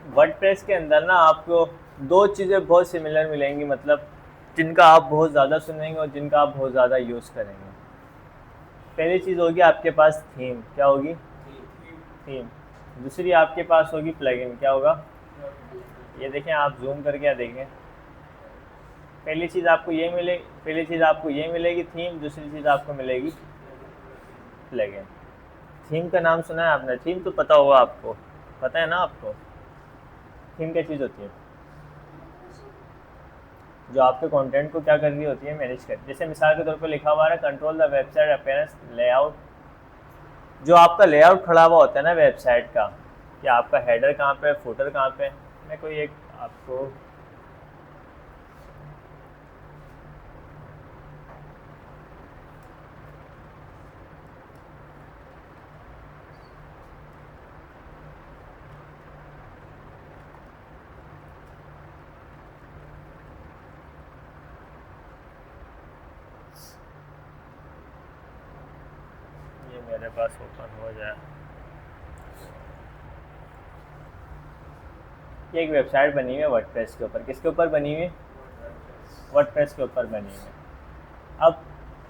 WordPress के अंदर ना आपको दो चीज़ें बहुत सिमिलर मिलेंगी, मतलब जिनका आप बहुत ज़्यादा सुनेंगे और जिनका आप बहुत ज़्यादा यूज़ करेंगे। पहली चीज़ होगी आपके पास थीम। क्या होगी? थीम। दूसरी आपके पास होगी प्लगइन। क्या होगा? ये देखें, आप जूम करके या देखें, पहली चीज़ आपको ये मिलेगी थीम, दूसरी चीज़ आपको मिलेगी प्लगइन। थीम का नाम सुना है आपने? थीम तो पता होगा आपको, पता है ना आपको थीम क्या चीज़ होती है? जो आपके कंटेंट को क्या कर रही होती है, मैनेज कर। जैसे मिसाल के तौर पर लिखा हुआ है control the website appearance layout. जो आपका लेआउट खड़ा हुआ होता है ना वेबसाइट का, कि आपका हेडर कहाँ पे है, फुटर कहाँ पे है। मैं कोई एक आपको ये मेरे पास ओपन हो जाए, ये एक वेबसाइट बनी हुई है वर्डप्रेस के ऊपर। किसके ऊपर बनी हुई है? वर्डप्रेस के ऊपर बनी हुई है। अब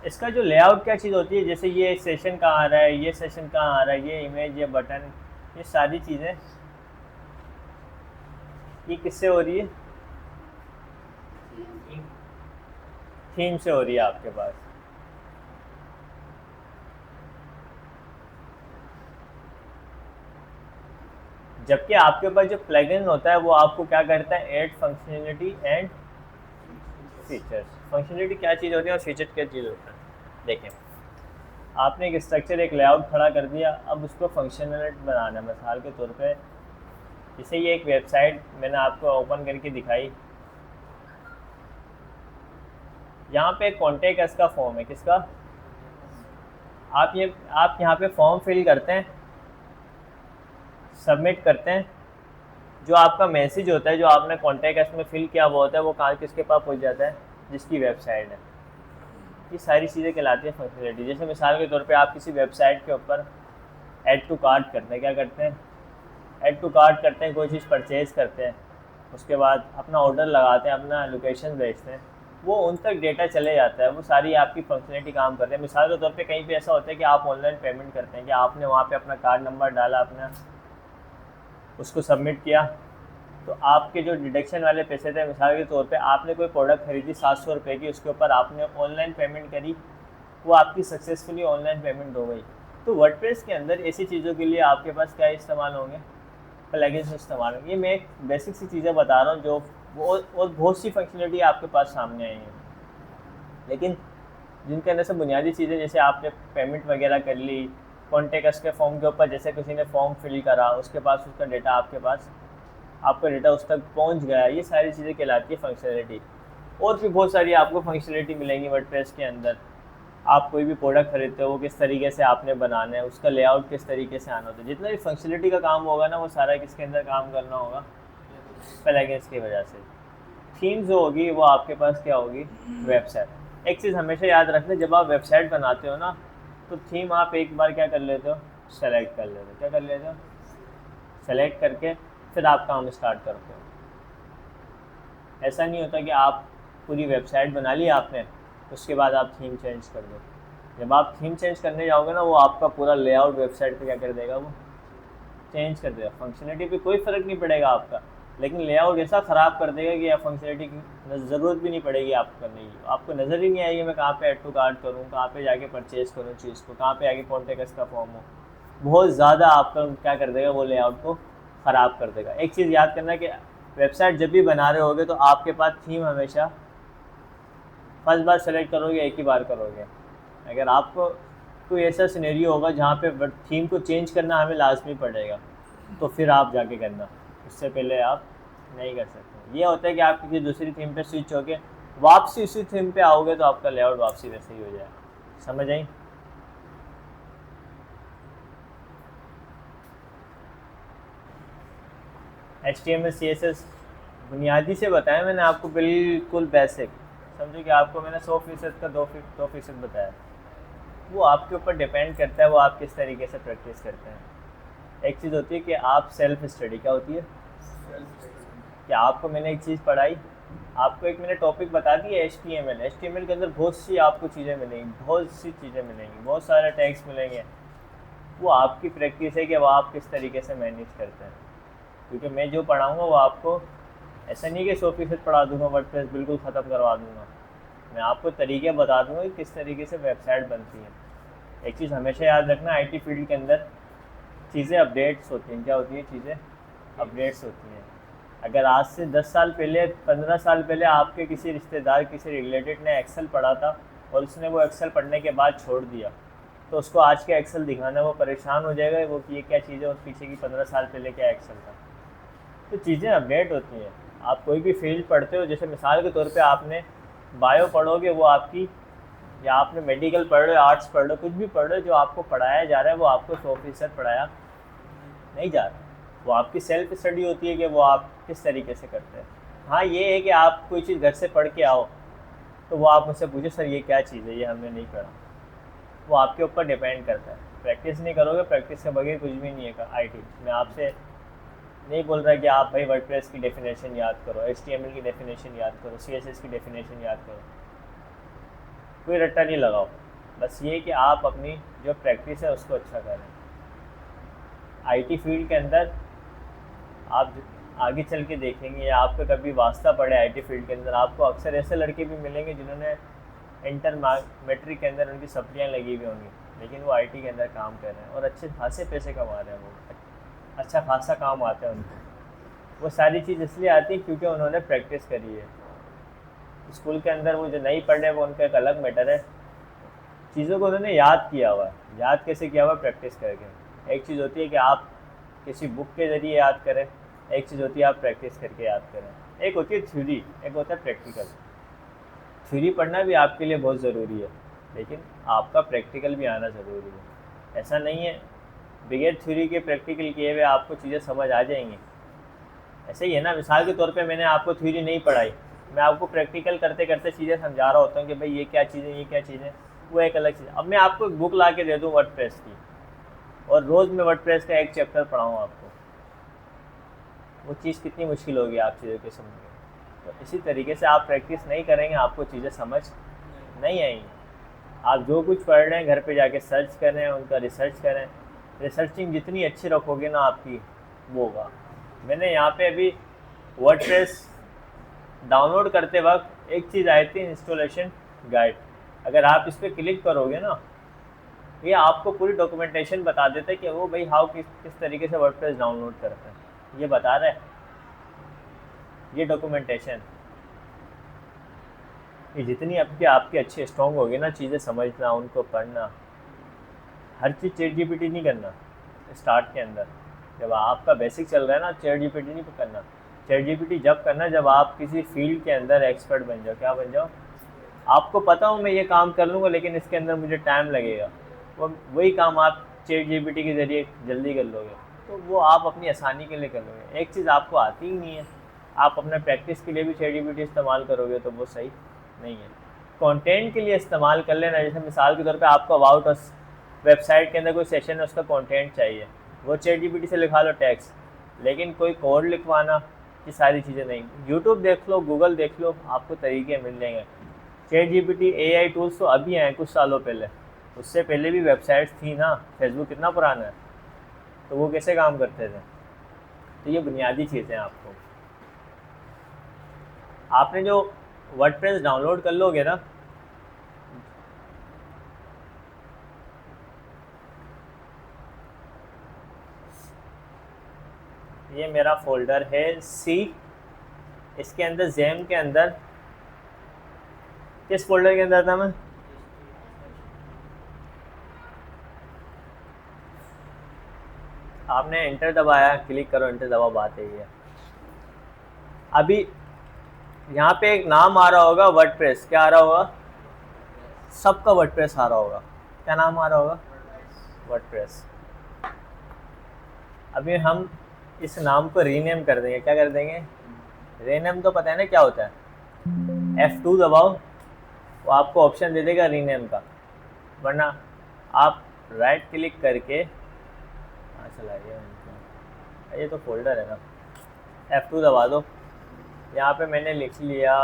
इसका जो लेआउट क्या चीज़ होती है, जैसे ये सेशन कहाँ आ रहा है, ये सेशन कहाँ आ रहा है, ये इमेज, ये बटन, ये सारी चीज़ें ये किससे हो रही है? थीम से हो रही है आपके पास। जबकि आपके पास जो प्लगइन होता है वो आपको क्या करता है? Add functionality and features. Functionality क्या चीज़ होती है और फीचर क्या चीज़ होता है? देखें, आपने एक स्ट्रक्चर, एक लेआउट खड़ा कर दिया, अब उसको फंक्शनल बनाना है। मिसाल के तौर पे जैसे ये एक वेबसाइट मैंने आपको ओपन करके दिखाई, यहाँ पे कॉन्टेक्ट अस का फॉर्म है। किसका? आप यहाँ पे फॉर्म फिल करते हैं, सबमिट करते हैं, जो आपका मैसेज होता है जो आपने कॉन्टेक्ट अस में फिल किया हुआ होता है वो कहाँ किसके पास पहुँच जाता है? जिसकी वेबसाइट है। ये सारी चीज़ें कहलाती है फंक्शनलिटी। जैसे मिसाल के तौर पे आप किसी वेबसाइट के ऊपर ऐड टू कार्ट करते हैं। क्या करते हैं? ऐड टू कार्ट करते हैं, कोई चीज़ परचेज़ करते हैं, उसके बाद अपना ऑर्डर लगाते हैं, अपना लोकेशन भेजते हैं, वो उन तक डेटा चले जाता है, वो सारी आपकी फंक्शनलिटी काम करते हैं। मिसाल के तौर पे कहीं पे ऐसा होता है कि आप ऑनलाइन पेमेंट करते हैं, कि आपने वहाँ पे अपना कार्ड नंबर डाला, अपना उसको सबमिट किया, तो आपके जो डिडक्शन वाले पैसे थे, मिसाल के तौर पे आपने कोई प्रोडक्ट खरीदी 700 रुपये की, उसके ऊपर आपने ऑनलाइन पेमेंट करी, वो आपकी सक्सेसफुली ऑनलाइन पेमेंट हो गई। तो वर्डप्रेस के अंदर ऐसी चीज़ों के लिए आपके पास क्या इस्तेमाल होंगे? प्लगइन्स इस्तेमाल होंगे। ये मैं एक बेसिक सी चीज़ें बता रहा हूँ जो और बहुत सी फंक्शनलिटी आपके पास सामने आई हैं, लेकिन जिनके अंदर से बुनियादी चीज़ें, जैसे आपने पेमेंट वगैरह कर ली, कॉन्टेक्ट अस के फॉर्म के ऊपर जैसे किसी ने फॉर्म फिल करा, उसके पास उसका डेटा आपके पास, आपका डेटा उस तक पहुंच गया, ये सारी चीज़ें कहलाती है फंक्शनलिटी। और भी बहुत सारी आपको फंक्शनलिटी मिलेंगी वर्डप्रेस के अंदर। आप कोई भी प्रोडक्ट खरीदते हो, वो किस तरीके से आपने बनाना है, उसका लेआउट किस तरीके से आना होता है, जितना भी फंक्शनलिटी का काम होगा ना वो सारा किसके अंदर काम करना होगा? प्लगइन्स की वजह से। थीम जो होगी वो आपके पास क्या होगी? वेबसाइट। एक चीज़ हमेशा याद रखना, जब आप वेबसाइट बनाते हो ना, तो थीम आप एक बार क्या कर लेते हो? सेलेक्ट कर लेते हो। क्या कर लेते हो? सेलेक्ट करके फिर आप काम स्टार्ट करते हो। ऐसा नहीं होता कि आप पूरी वेबसाइट बना ली आपने, उसके बाद आप थीम चेंज कर दो। जब आप थीम चेंज करने जाओगे ना, वो आपका पूरा लेआउट वेबसाइट पे क्या कर देगा? वो चेंज कर देगा। फंक्शनलिटी पे कोई फ़र्क नहीं पड़ेगा आपका, लेकिन लेआउट ऐसा ख़राब कर देगा कि आप फंक्शनलिटी की ज़रूरत भी नहीं पड़ेगी आपको करने की। आपको नज़र ही नहीं आएगी मैं कहाँ पे ऐड टू कार्ट करूँ, कहाँ पे जाके परचेज़ करूँ चीज़ को, कहाँ पे आगे कॉन्टेक्ट अस का फॉर्म हो। बहुत ज़्यादा आपका क्या कर देगा? वो लेआउट को ख़राब कर देगा। एक चीज़ याद करना कि वेबसाइट जब भी बना रहे होगे तो आपके पास थीम हमेशा फर्स्ट बार सेलेक्ट करोगे, एक ही बार करोगे। अगर आपको कोई ऐसा सिनेरियो होगा जहाँ पे थीम को चेंज करना हमें लाजमी पड़ेगा, तो फिर आप जाके करना, उससे पहले आप नहीं कर सकते। ये होता है कि आप किसी दूसरी थीम पे स्विच होके वापसी उसी थीम पे आओगे तो आपका लेआउट वापसी वैसे ही हो जाएगा। समझ आई? HTML CSS बुनियादी से बताया मैंने आपको, बिल्कुल बेसिक। समझो कि आपको मैंने 100% का 2% बताया। वो आपके ऊपर डिपेंड करता है, वो आप किस तरीके से प्रैक्टिस करते हैं। एक चीज़ होती है कि आप सेल्फ स्टडी, क्या होती है? क्या आपको मैंने एक चीज़ पढ़ाई, आपको एक मैंने टॉपिक बता दिया HTML। HTML के अंदर बहुत सी आपको चीज़ें मिलेंगी, बहुत सी चीज़ें मिलेंगी, बहुत सारे टैग्स मिलेंगे। वो आपकी प्रैक्टिस है कि वो आप किस तरीके से मैनेज करते हैं। क्योंकि मैं जो पढ़ाऊँगा वो आपको ऐसा नहीं कि 100% पढ़ा दूँगा, वर्डप्रेस बिल्कुल ख़त्म करवा दूँगा। मैं आपको तरीके बता दूँगा कि किस तरीके से वेबसाइट बनती है। एक चीज़ हमेशा याद रखना, IT फील्ड के अंदर चीज़ें अपडेट्स होती हैं। क्या होती हैं? चीज़ें अपडेट्स होती हैं। अगर आज से 10 साल पहले, 15 साल पहले आपके किसी रिश्तेदार, किसी रिलेटेड ने एक्सेल पढ़ा था और उसने वो एक्सेल पढ़ने के बाद छोड़ दिया, तो उसको आज का एक्सेल दिखाना वो परेशान हो जाएगा वो कि ये क्या चीज़ है और पीछे की 15 साल पहले क्या एक्सेल था। तो चीज़ें अपडेट होती हैं। आप कोई भी फील्ड पढ़ते हो, जैसे मिसाल के तौर पे आपने बायो पढ़ोगे, वो आपकी, या आपने मेडिकल पढ़ रहे हो, आर्ट्स पढ़ रहे हो, कुछ भी पढ़ रहे हो, जो आपको पढ़ाया जा रहा है वो आपको 100% पढ़ाया नहीं जा रहा। वो आपकी सेल्फ स्टडी होती है कि वो आप किस तरीके से करते हैं। हाँ, ये है कि आप कोई चीज़ घर से पढ़ के आओ तो वो आप मुझसे पूछो सर ये क्या चीज़ है, ये हमने नहीं पढ़ा। वो आपके ऊपर डिपेंड करता है। प्रैक्टिस नहीं करोगे, प्रैक्टिस के बगैर कुछ भी नहीं है IT। मैं आपसे नहीं बोल रहा कि आप भाई वर्डप्रेस की डेफिनेशन याद करो, HTML की डेफिनेशन याद करो, CSS की डेफिनेशन याद करो, कोई रट्टा नहीं लगाओ। बस ये कि आप अपनी जो प्रैक्टिस है उसको अच्छा करें। IT फील्ड के अंदर आप आगे चल के देखेंगे, या आपका कभी वास्ता पड़े IT फील्ड के अंदर, आपको अक्सर ऐसे लड़के भी मिलेंगे जिन्होंने इंटर मैट्रिक के अंदर उनकी सप्लियाँ लगी हुई होंगी, लेकिन वो IT के अंदर काम कर रहे हैं और अच्छे खासे पैसे कमा रहे हैं। वो अच्छा खासा काम आता है उनको। वो सारी चीज़ इसलिए आती है क्योंकि उन्होंने प्रैक्टिस करी है। स्कूल के अंदर वो जो नहीं पढ़ रहे वो उनका एक अलग मैटर है, चीज़ों को उन्होंने याद किया हुआ है। याद कैसे किया हुआ? प्रैक्टिस करके। एक चीज़ होती है कि आप किसी बुक के ज़रिए याद करें, एक चीज़ होती है आप प्रैक्टिस करके याद करें। एक होती है थ्योरी, एक होता है प्रैक्टिकल। थ्योरी पढ़ना भी आपके लिए बहुत ज़रूरी है, लेकिन आपका प्रैक्टिकल भी आना ज़रूरी है। ऐसा नहीं है बगैर थ्योरी के प्रैक्टिकल किए हुए आपको चीज़ें समझ आ जाएंगी। ऐसे ही है ना, मिसाल के तौर पे मैंने आपको थ्योरी नहीं पढ़ाई, मैं आपको प्रैक्टिकल करते करते चीज़ें समझा रहा होता हूँ कि भाई ये क्या चीज़ है, ये क्या चीज़ है, वो एक अलग चीज़। अब मैं आपको एक बुक ला के दे दूँ वर्डप्रेस की, और रोज़ मैं वर्डप्रेस का एक चैप्टर पढ़ाऊँ आपको, वो चीज़ कितनी मुश्किल होगी आप चीज़ों के समझ। तो इसी तरीके से आप प्रैक्टिस नहीं करेंगे, आपको चीज़ें समझ नहीं आएंगी। आप जो कुछ पढ़ रहे हैं घर पे जाके सर्च करें, उनका रिसर्च करें। रिसर्चिंग जितनी अच्छी रखोगे ना आपकी, वो होगा। मैंने यहाँ पे अभी वर्डप्रेस डाउनलोड करते वक्त एक चीज़ आई थी, इंस्टॉलेशन गाइड। अगर आप इस पर क्लिक करोगे ना, ये आपको पूरी डॉक्यूमेंटेशन बता देता है कि वो भाई किस तरीके से वर्डप्रेस डाउनलोड करते हैं, ये बता रहा है ये डॉक्यूमेंटेशन। ये जितनी आपकी अच्छी स्ट्रॉन्ग होगी ना, चीज़ें समझना, उनको पढ़ना, हर चीज़ ChatGPT नहीं करना। स्टार्ट के अंदर जब आपका बेसिक चल रहा है ना, ChatGPT नहीं करना। ChatGPT जब करना जब आप किसी फील्ड के अंदर एक्सपर्ट बन जाओ। क्या बन जाओ? आपको पता हो मैं ये काम कर लूँगा, लेकिन इसके अंदर मुझे टाइम लगेगा, वही काम आप ChatGPT के ज़रिए जल्दी कर लोगे, तो वो आप अपनी आसानी के लिए कर लोगे। एक चीज़ आपको आती ही नहीं है, आप अपने प्रैक्टिस के लिए भी ChatGPT इस्तेमाल करोगे तो वो सही नहीं है। कंटेंट के लिए इस्तेमाल कर लेना। जैसे मिसाल के तौर पे आपको अबाउट अस वेबसाइट के अंदर कोई सेशन है, उसका कंटेंट चाहिए, वो ChatGPT से लिखा लो टेक्स्ट, लेकिन कोई कोड लिखवाना, ये सारी चीज़ें नहीं। यूट्यूब देख लो, गूगल देख लो, आपको तरीके मिल जाएंगे। ChatGPT AI टूल्स तो अभी आए कुछ सालों पहले, उससे पहले भी वेबसाइट्स थी ना। फेसबुक कितना पुराना है, तो वो कैसे काम करते थे। तो ये बुनियादी चीज़ें आपको, आपने जो वर्डप्रेस डाउनलोड कर लोगे ना, ये मेरा फोल्डर है C, इसके अंदर ज़ैम के अंदर, किस फोल्डर के अंदर था मैं? आपने एंटर दबाया, क्लिक करो, एंटर दबा, बात है ये। अभी यहाँ पे एक नाम आ रहा होगा वर्डप्रेस, क्या आ रहा होगा? सबका वर्डप्रेस आ रहा होगा। क्या नाम आ रहा होगा? वर्डप्रेस। अभी हम इस नाम को रीनेम कर देंगे। क्या कर देंगे? रीनेम तो पता है ना क्या होता है? F2 दबाओ, वो आपको ऑप्शन दे देगा रीनेम का, वरना आप राइट क्लिक करके, चला ये तो फोल्डर है ना, F2 दबा दो। यहाँ पे मैंने लिख लिया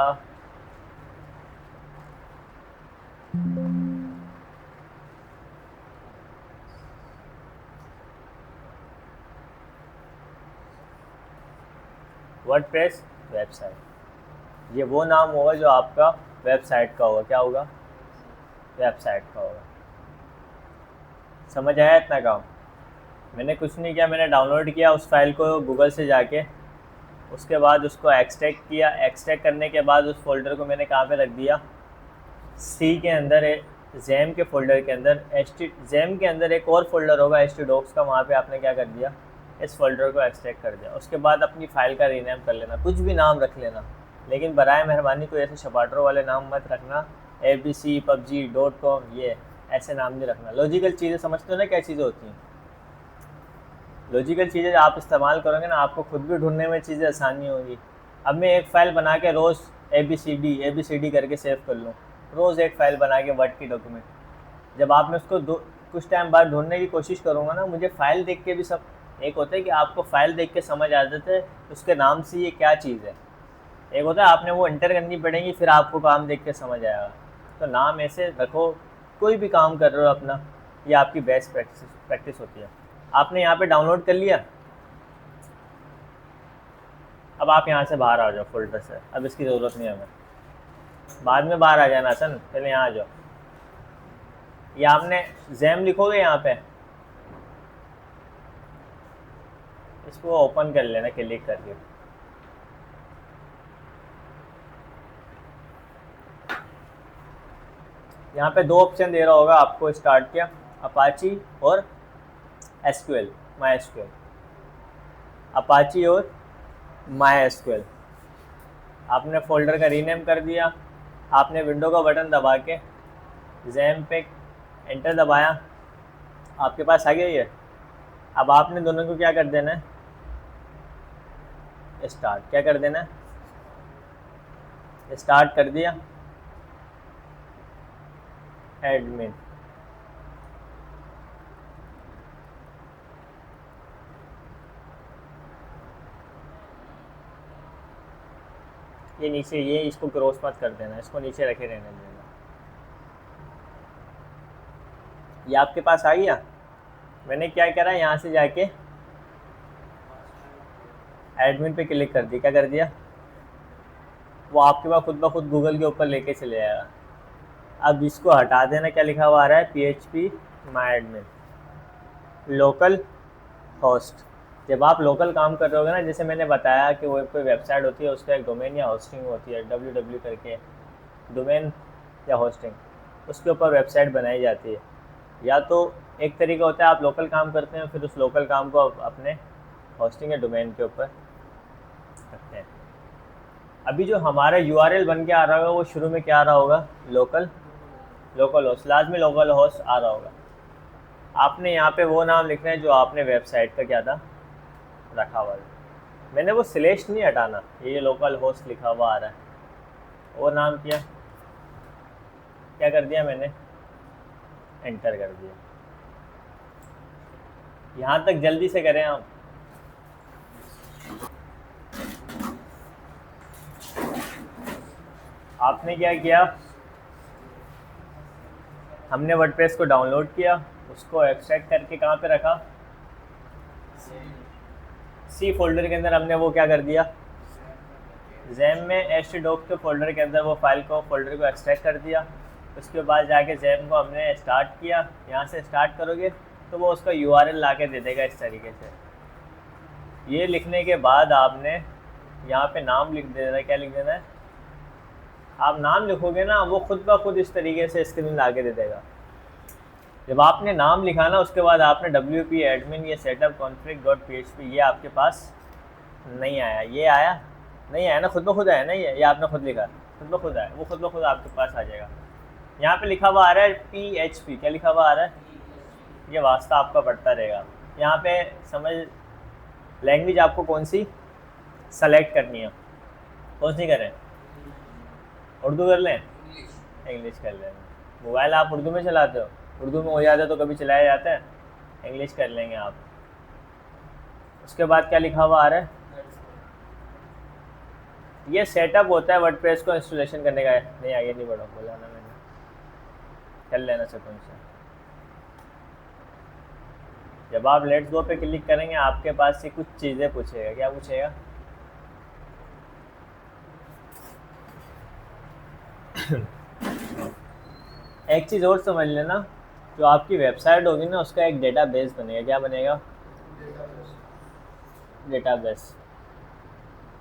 वर्डप्रेस वेबसाइट। ये वो नाम होगा जो आपका वेबसाइट का होगा। क्या होगा? वेबसाइट का होगा। समझ आया इतना काम? मैंने कुछ नहीं किया, मैंने डाउनलोड किया उस फाइल को गूगल से जाके, उसके बाद उसको एक्सट्रैक्ट किया। एक्सट्रैक्ट करने के बाद उस फोल्डर को मैंने कहाँ पे रख दिया? सी के अंदर, जैम के फोल्डर के अंदर। जैम के अंदर एक और फोल्डर होगा htdocs का, वहाँ पे आपने क्या कर दिया? इस फोल्डर को एक्सट्रैक्ट कर दिया। उसके बाद अपनी फ़ाइल का रीनेम कर लेना, कुछ भी नाम रख लेना, लेकिन बराए मेहरबानी कोई ऐसे छपाटरों वाले नाम मत रखना। abc.pubg.com ये ऐसे नाम नहीं रखना। लॉजिकल चीज़ें समझते हो ना क्या चीज़ें होती हैं? लॉजिकल चीज़ें आप इस्तेमाल करोगे ना, आपको खुद भी ढूंढने में चीज़ें आसानी होगी। अब मैं एक फ़ाइल बना के रोज़ ABCD करके सेव कर लूँ, रोज़ एक फ़ाइल बना के वर्ड की डॉक्यूमेंट, जब आपने उसको कुछ टाइम बाद ढूंढने की कोशिश करूँगा ना, मुझे फ़ाइल देख के भी सब, एक होता है कि आपको फ़ाइल देख के समझ आ जाता है उसके नाम से ये क्या चीज़ है, एक होता है आपने वो एंटर करनी पड़ेगी फिर आपको काम देख के समझ आएगा। तो नाम ऐसे रखो, कोई भी काम कर रहे हो अपना, ये आपकी बेस्ट प्रैक्टिस होती है। आपने यहाँ पे डाउनलोड कर लिया, अब आप यहाँ से बाहर आ जाओ फोल्डर से, अब इसकी ज़रूरत नहीं है हमें, बाद में बाहर आ जाना सन, पहले यहाँ आ जाओ। ये आपने जैम लिखोगे यहाँ पे, इसको ओपन कर लेना क्लिक करके। यहाँ पे दो ऑप्शन दे रहा होगा आपको स्टार्ट किया, अपाची और SQL, MySQL। अपाची और MySQL। आपने फोल्डर का रीनेम कर दिया, आपने विंडो का बटन दबा के जैम पे एंटर दबाया, आपके पास आ गया ये। अब आपने दोनों को क्या कर देना है? स्टार्ट। क्या कर देना है? स्टार्ट कर दिया। एडमिन, ये नीचे, ये इसको क्रॉस मत कर देना, इसको नीचे रखे रहने देना। ये आपके पास आ गया। मैंने क्या करा, यहाँ से जाके एडमिन पे क्लिक कर दी। क्या कर दिया? वो आपके पास खुद ब खुद गूगल के ऊपर लेके चले जाएगा। अब इसको हटा देना। क्या लिखा हुआ आ रहा है? PHP MyAdmin local host. जब आप लोकल काम कर रहे होगे ना, जैसे मैंने बताया कि वो कोई वेबसाइट होती है, उसका एक डोमेन या होस्टिंग होती है, www करके डोमेन या होस्टिंग, उसके ऊपर वेबसाइट बनाई जाती है। या तो एक तरीका होता है आप लोकल काम करते हैं, फिर उस लोकल काम को अपने होस्टिंग या डोमेन के ऊपर रखते हैं। अभी जो हमारा URL बन के आ रहा होगा वो शुरू में क्या आ रहा होगा? लोकल होस्ट, लाजमी लोकल होस्ट आ रहा होगा। आपने यहाँ पे वो नाम लिखना है जो आपने वेबसाइट का क्या था रखा हुआ है। मैंने वो स्लैश नहीं हटाना, ये लोकल होस्ट लिखा हुआ आ रहा है, वो नाम किया, क्या कर दिया मैंने? एंटर कर दिया। यहाँ तक जल्दी से करें हम। आपने क्या किया? हमने वर्डप्रेस को डाउनलोड किया, उसको एक्सट्रैक्ट करके कहाँ पे रखा? सी फोल्डर के अंदर हमने वो क्या कर दिया? जैम में htdocs के फोल्डर के अंदर वो फाइल को, फोल्डर को एक्सट्रैक्ट कर दिया। उसके बाद जाके जैम को हमने स्टार्ट किया। यहाँ से स्टार्ट करोगे तो वो उसका URL ला के दे देगा इस तरीके से। ये लिखने के बाद आपने यहाँ पे नाम लिख देना है। क्या लिख देना है? आप नाम लिखोगे ना, वो खुद ब खुद इस तरीके से स्क्रीन ला के दे देगा। जब आपने नाम लिखा ना, उसके बाद आपने WP admin ये setup config.php ये आपके पास नहीं आया। ये आया नहीं आया ना, खुद ब खुद आया ना, ये आपने खुद लिखा, खुद ब खुद आया, वो खुद ब खुद आपके पास आ जाएगा। यहाँ पे लिखा हुआ आ रहा है PHP। क्या लिखा हुआ आ रहा है? ये वास्ता आपका बढ़ता रहेगा। यहाँ पे समझ, लैंग्वेज आपको कौन सी सेलेक्ट करनी है, कौन सी करें? उर्दू कर लें? इंग्लिश कर लें। मोबाइल आप उर्दू में चलाते हो? उर्दू में हो जाता है तो कभी चलाया जाता है, इंग्लिश कर लेंगे आप। उसके बाद क्या लिखा हुआ आ रहा है? ये सेटअप होता है वर्डप्रेस को इंस्टॉलेशन करने का। नहीं आगे नहीं बढ़ो, बोला ना मैंने, कर लेना सेकंड से। जब आप लेट्स गो पे क्लिक करेंगे आपके पास से कुछ चीज़ें पूछेगा। क्या पूछेगा? एक चीज़ और समझ लेना, जो आपकी वेबसाइट होगी ना उसका एक डेटाबेस बनेगा। क्या बनेगा? डेटाबेस।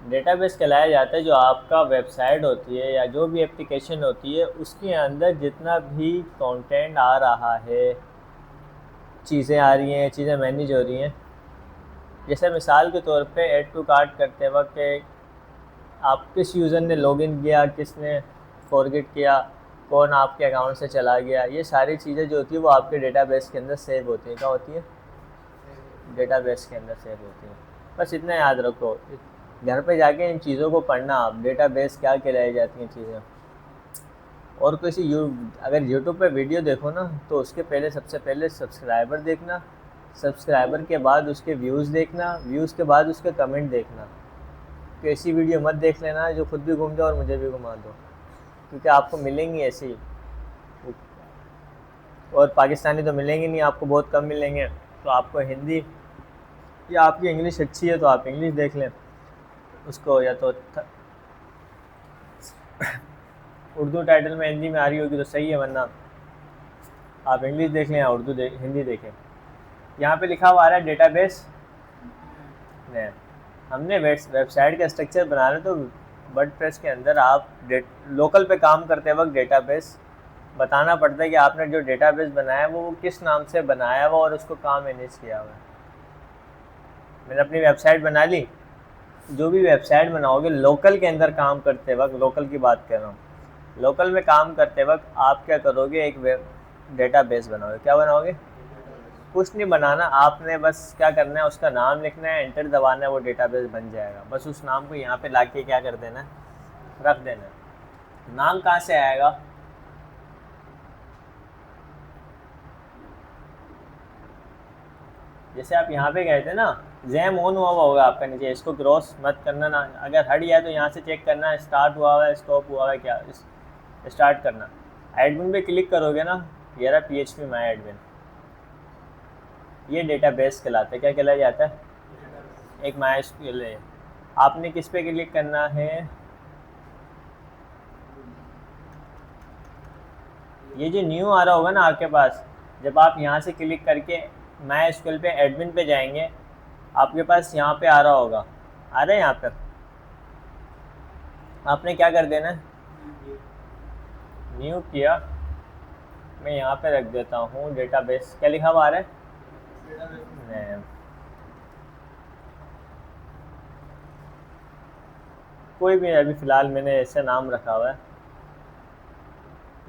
डेटाबेस कहलाया जाता है जो आपका वेबसाइट होती है या जो भी एप्लीकेशन होती है उसके अंदर जितना भी कंटेंट आ रहा है, चीज़ें आ रही हैं, चीज़ें मैनेज हो रही हैं। जैसे मिसाल के तौर पे ऐड टू कार्ट करते वक्त आप किस यूज़र ने लॉगिन किया, किसने फॉरगेट किया, कौन आपके अकाउंट से चला गया, ये सारी चीज़ें जो होती है वो आपके डेटाबेस के अंदर सेव होती हैं। क्या होती है? डेटाबेस के अंदर सेव होती हैं। बस इतना याद रखो, घर पे जाके इन चीज़ों को पढ़ना आप, डेटाबेस क्या कहलाई जाती हैं चीज़ें। और किसी अगर यूट्यूब पे वीडियो देखो ना तो उसके पहले सबसे पहले सब्सक्राइबर देखना, सब्सक्राइबर के बाद उसके व्यूज़ देखना, व्यूज़ के बाद उसके कमेंट देखना। तो ऐसी वीडियो मत देख लेना जो खुद भी घूम जाओ और मुझे भी घुमा दो, क्योंकि आपको मिलेंगी ऐसी, और पाकिस्तानी तो मिलेंगे नहीं, आपको बहुत कम मिलेंगे। तो आपको हिंदी या आपकी इंग्लिश अच्छी है तो आप इंग्लिश देख लें उसको, या तो उर्दू टाइटल में हिंदी में आ रही होगी तो सही है, वरना आप इंग्लिश देख लें या हिंदी देखें। यहाँ पे लिखा हुआ आ रहा है डेटाबेस। नहीं, हमने वेबसाइट का स्ट्रक्चर बनाना तो वर्डप्रेस के अंदर आप लोकल पे काम करते वक्त डेटाबेस बताना पड़ता है कि आपने जो डेटाबेस बनाया है वो किस नाम से बनाया हुआ और उसको कहाँ मैनेज किया हुआ है। मैंने अपनी वेबसाइट बना ली। जो भी वेबसाइट बनाओगे लोकल के अंदर काम करते वक्त, लोकल की बात कर रहा हूँ, लोकल में काम करते वक्त आप क्या करोगे? एक डेटाबेस बनाओगे। क्या बनाओगे? कुछ नहीं बनाना, आपने बस क्या करना है, उसका नाम लिखना है, एंटर दबाना है, वो डेटाबेस बन जाएगा। बस उस नाम को यहाँ पे लाके क्या कर देना है, रख देना है। नाम कहाँ से आएगा? जैसे आप यहाँ पे गए थे ना, जैम ऑन हुआ होगा आपका नीचे, इसको क्रॉस मत करना ना। अगर हट गया तो यहाँ से चेक करना स्टार्ट हुआ है, स्टॉप हुआ है, क्या स्टार्ट करना। एडमिन पे क्लिक करोगे ना, ये रहा PHP माई एडमिन, ये डेटाबेस कहलाता है। क्या कहलाया जाता है? एक MySQL है। आपने किस पे क्लिक करना है? ये जो न्यू आ रहा होगा ना आपके पास, जब आप यहाँ से क्लिक करके MySQL पे एडमिन पे जाएंगे, आपके पास यहाँ पे आ रहा होगा, आ रहा है यहाँ पर। आपने क्या कर देना है? न्यू किया, मैं यहाँ पे रख देता हूँ डेटाबेस। क्या लिखा हुआ आ रहा है? नेम। कोई भी, अभी फ़िलहाल मैंने ऐसे नाम रखा हुआ है।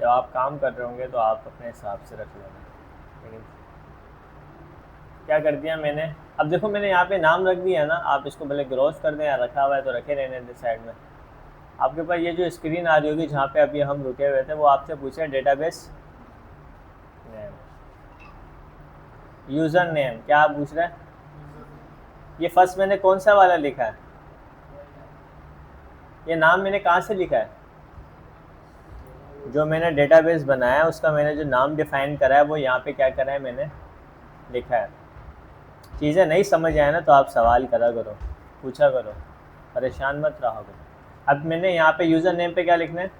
जब आप काम कर रहे होंगे तो आप अपने हिसाब से रख लेना। लेकिन क्या कर दिया मैंने, अब देखो मैंने यहाँ पे नाम रख दिया ना, आप इसको भले ग्रॉस कर दें या रखा हुआ है तो रखे रहने दे साइड में। आपके पास ये जो स्क्रीन आ रही होगी जहाँ पे अभी हम रुके हुए थे, वो आपसे पूछे डेटाबेस नेम, यूज़र नेम। क्या आप पूछ रहे हैं? ये फर्स्ट मैंने कौन सा वाला लिखा है? ये नाम मैंने कहाँ से लिखा है? जो मैंने डेटाबेस बनाया है उसका मैंने जो नाम डिफ़ाइन करा है वो यहाँ पे क्या करा है, मैंने लिखा है। चीज़ें नहीं समझ आए ना तो आप सवाल करा करो, पूछा करो, परेशान मत रहा करो। अब मैंने यहाँ पे यूज़र नेम पे क्या लिखना है?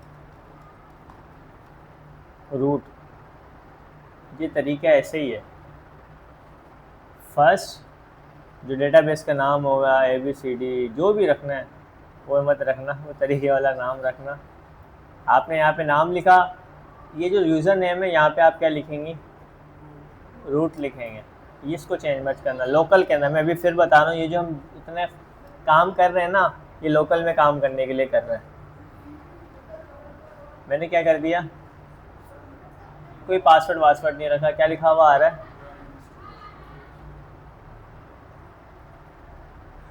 रूट। ये तरीका ऐसे ही है। फर्स्ट जो डेटाबेस का नाम होगा ABCD जो भी रखना है वो मत रखना, वो तरीके वाला नाम रखना। आपने यहाँ पे नाम लिखा, ये जो यूज़र नेम है यहाँ पे आप क्या लिखेंगी? रूट लिखेंगे। इसको चेंज मत करना, लोकल के अंदर। मैं अभी फिर बता रहा हूँ, ये जो हम इतने काम कर रहे हैं ना, ये लोकल में काम करने के लिए कर रहे हैं। मैंने क्या कर दिया, कोई पासवर्ड वासवर्ड नहीं रखा। क्या लिखा हुआ आ रहा है?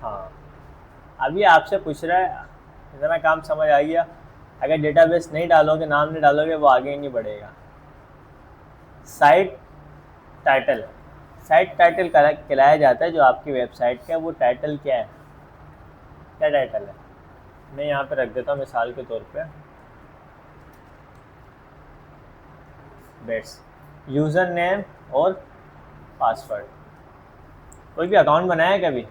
हाँ, अभी आपसे पूछ रहा है, इतना काम समझ आ गया। अगर डेटाबेस नहीं डालोगे, नाम नहीं डालोगे, वो आगे ही नहीं बढ़ेगा। साइट टाइटल, साइट टाइटल कहलाया जाता है जो आपकी वेबसाइट का, वो टाइटल क्या है? क्या टाइटल है? मैं यहाँ पे रख देता हूँ मिसाल के तौर पे बेट्स, यूज़र नेम और पासवर्ड। कोई भी अकाउंट बनाया है कभी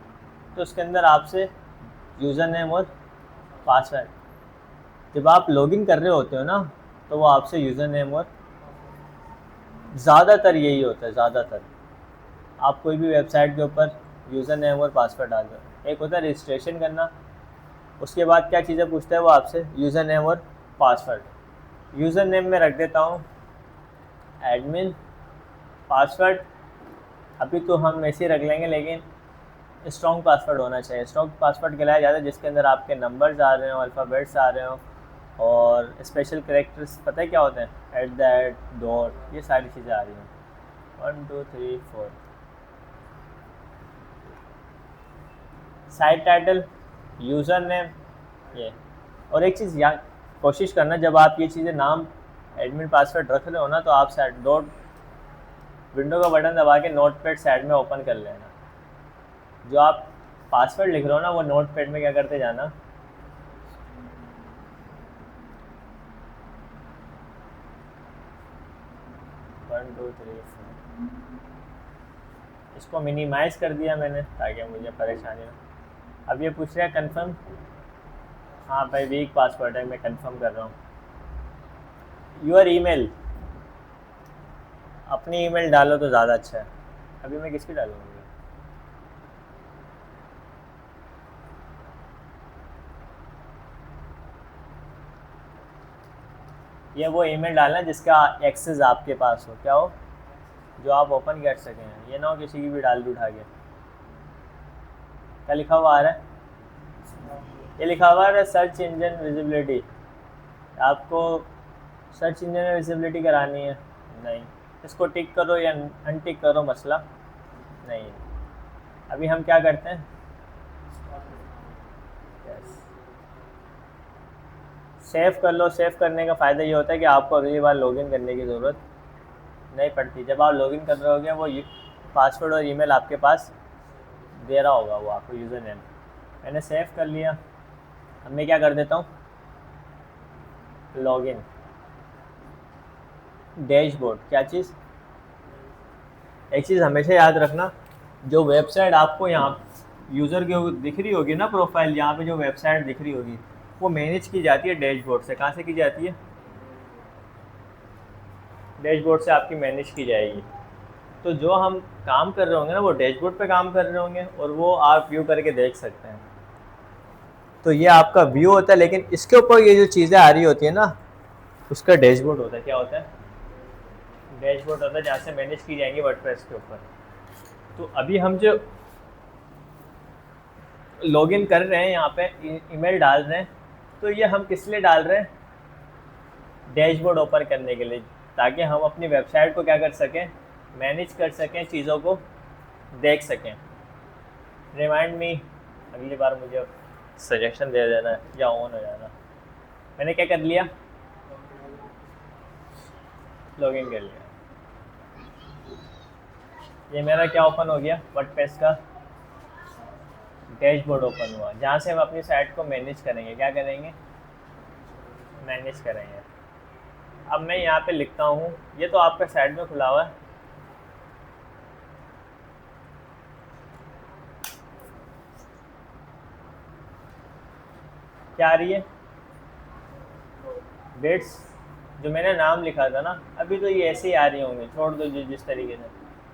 तो उसके अंदर आपसे यूज़र नेम और पासवर्ड, जब आप लॉगिन कर रहे होते हो ना तो वो आपसे यूज़र नेम और, ज़्यादातर यही होता है, ज़्यादातर आप कोई भी वेबसाइट के ऊपर यूज़र नेम और पासवर्ड डाल दो। एक होता है रजिस्ट्रेशन करना, उसके बाद क्या चीज़ें पूछता है वो आपसे, यूज़र नेम और पासवर्ड। यूज़र नेम में रख देता हूँ एडमिन, पासवर्ड अभी तो हम ऐसे ही रख लेंगे, लेकिन स्ट्रॉन्ग पासवर्ड होना चाहिए। स्ट्रॉन्ग पासवर्ड कहलाया जाता है जिसके अंदर आपके नंबर्स आ रहे हो, अल्फ़ाबेट्स आ रहे हो और स्पेशल कैरेक्टर्स, पता है क्या होते हैं, @ डॉट, ये सारी चीज़ें आ रही हैं। 1 2 3 4 साइट टाइटल, यूज़र नेम ये। और एक चीज़ याद कोशिश करना, जब आप ये चीज़ें नाम एडमिन पासवर्ड रख रहे हो ना तो आप साइड डॉट विंडो का बटन दबा के नोटपैड साइड में ओपन कर लेना। जो आप पासवर्ड लिख रहे हो ना वो नोटपैड में क्या करते जाना, वन टू थ्री फोर, इसको मिनिमाइज़ कर दिया मैंने ताकि मुझे परेशानी ना। अब ये पूछ रहा है कंफर्म, हाँ भाई वीक पासवर्ड है, मैं कंफर्म कर रहा हूँ। यूर ईमेल, अपनी ईमेल डालो तो ज़्यादा अच्छा है। अभी मैं किसकी डालूँगी, ये वो ईमेल डालना जिसका एक्सेस आपके पास हो, क्या हो, जो आप ओपन कर सकें, ये ना हो किसी की भी डाल दी उठा के। क्या लिखा हुआ आ रहा है, ये लिखा हुआ है सर्च इंजन विजिबिलिटी। आपको सर्च इंजन में विजिबिलिटी करानी है, नहीं, इसको टिक करो या अनटिक करो, मसला नहीं है। अभी हम क्या करते हैं, सेव कर लो। सेव करने का फ़ायदा ये होता है कि आपको अगली बार लॉगिन करने की ज़रूरत नहीं पड़ती। जब आप लॉगिन कर रहे होगे वो पासवर्ड और ईमेल आपके पास दे रहा होगा वो आपको, यूज़र नेम। मैंने सेव कर लिया। अब मैं क्या कर देता हूँ, लॉगिन, डैशबोर्ड, क्या चीज़, एक चीज़ हमेशा याद रखना, जो वेबसाइट आपको यहाँ यूज़र के दिख रही होगी ना, प्रोफाइल यहाँ पे जो वेबसाइट दिख रही होगी वो मैनेज की जाती है डैशबोर्ड से। कहाँ से की जाती है, डैशबोर्ड से आपकी मैनेज की जाएगी। तो जो हम काम कर रहे होंगे ना वो डैशबोर्ड पे काम कर रहे होंगे और वो आप व्यू करके देख सकते हैं। तो ये आपका व्यू होता है, लेकिन इसके ऊपर ये जो चीज़ें आ रही होती है ना उसका डैशबोर्ड होता है। क्या होता है, डैशबोर्ड होता है जहाँ से मैनेज की जाएंगी वर्डप्रेस के ऊपर। तो अभी हम जो लॉगिन कर रहे हैं यहाँ पे ईमेल डाल रहे हैं, तो ये हम किस लिए डाल रहे हैं, डैशबोर्ड ओपन करने के लिए, ताकि हम अपनी वेबसाइट को क्या कर सकें, मैनेज कर सकें, चीज़ों को देख सकें। रिमाइंड मी, अगली बार मुझे सजेशन दे देना या ऑन हो जाना। मैंने क्या कर लिया, लॉगिन कर लिया। ये मेरा क्या ओपन हो गया, वर्डप्रेस का डैशबोर्ड ओपन हुआ, जहाँ से हम अपनी साइट को मैनेज करेंगे। क्या करेंगे, मैनेज करेंगे। अब मैं यहाँ पे लिखता हूँ, ये तो आपका साइड में खुला हुआ है, क्या आ रही है, बेट्स, जो मैंने नाम लिखा था ना, अभी तो ये ऐसे ही आ रही होंगी, छोड़ दो जिस तरीके से।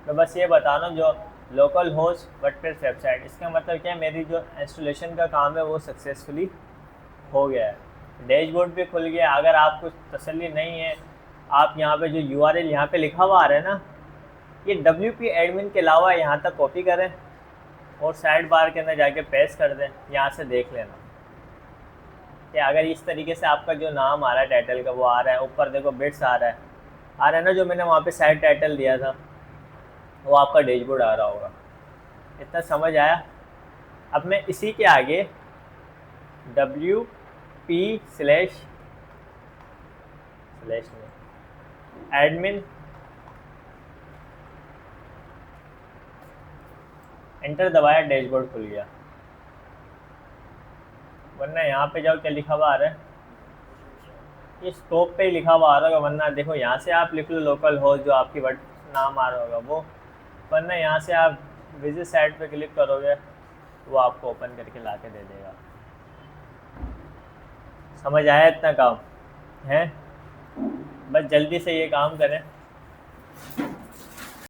मैं बस ये बता रहा हूँ, जो लोकल होस्ट वर्डप्रेस वेबसाइट, इसका मतलब क्या है, मेरी जो इंस्टॉलेशन का काम है वो सक्सेसफुली हो गया है। डैशबोर्ड भी खुल गया। अगर आपको तसल्ली नहीं है, आप यहाँ पे जो URL यहाँ पे लिखा हुआ आ रहा है ना, ये WP एडमिन के अलावा यहाँ तक कॉपी करें और साइड बार के अंदर जाके पेस्ट कर दें, यहाँ से देख लेना कि अगर इस तरीके से आपका जो नाम आ रहा है टाइटल का वो आ रहा है, ऊपर देखो बिट्स आ रहा है ना, जो मैंने वहाँ पे साइड टाइटल दिया था वो आपका डैशबोर्ड आ रहा होगा। इतना समझ आया। अब मैं इसी के आगे WP/ एडमिन एंटर दबाया, डैशबोर्ड खुल गया। वरना यहाँ पे जाओ, क्या लिखा हुआ आ रहा है, इस टॉप पे ही लिखा हुआ आ रहा होगा, वरना देखो यहाँ से आप लिख लो लोकल होस्ट, जो आपकी वर्ड नाम आ रहा होगा वो, वरना यहाँ से आप विजिट साइट पे क्लिक करोगे वो आपको ओपन करके ला के दे देगा। समझ आया इतना काम है? बस जल्दी से ये काम करें।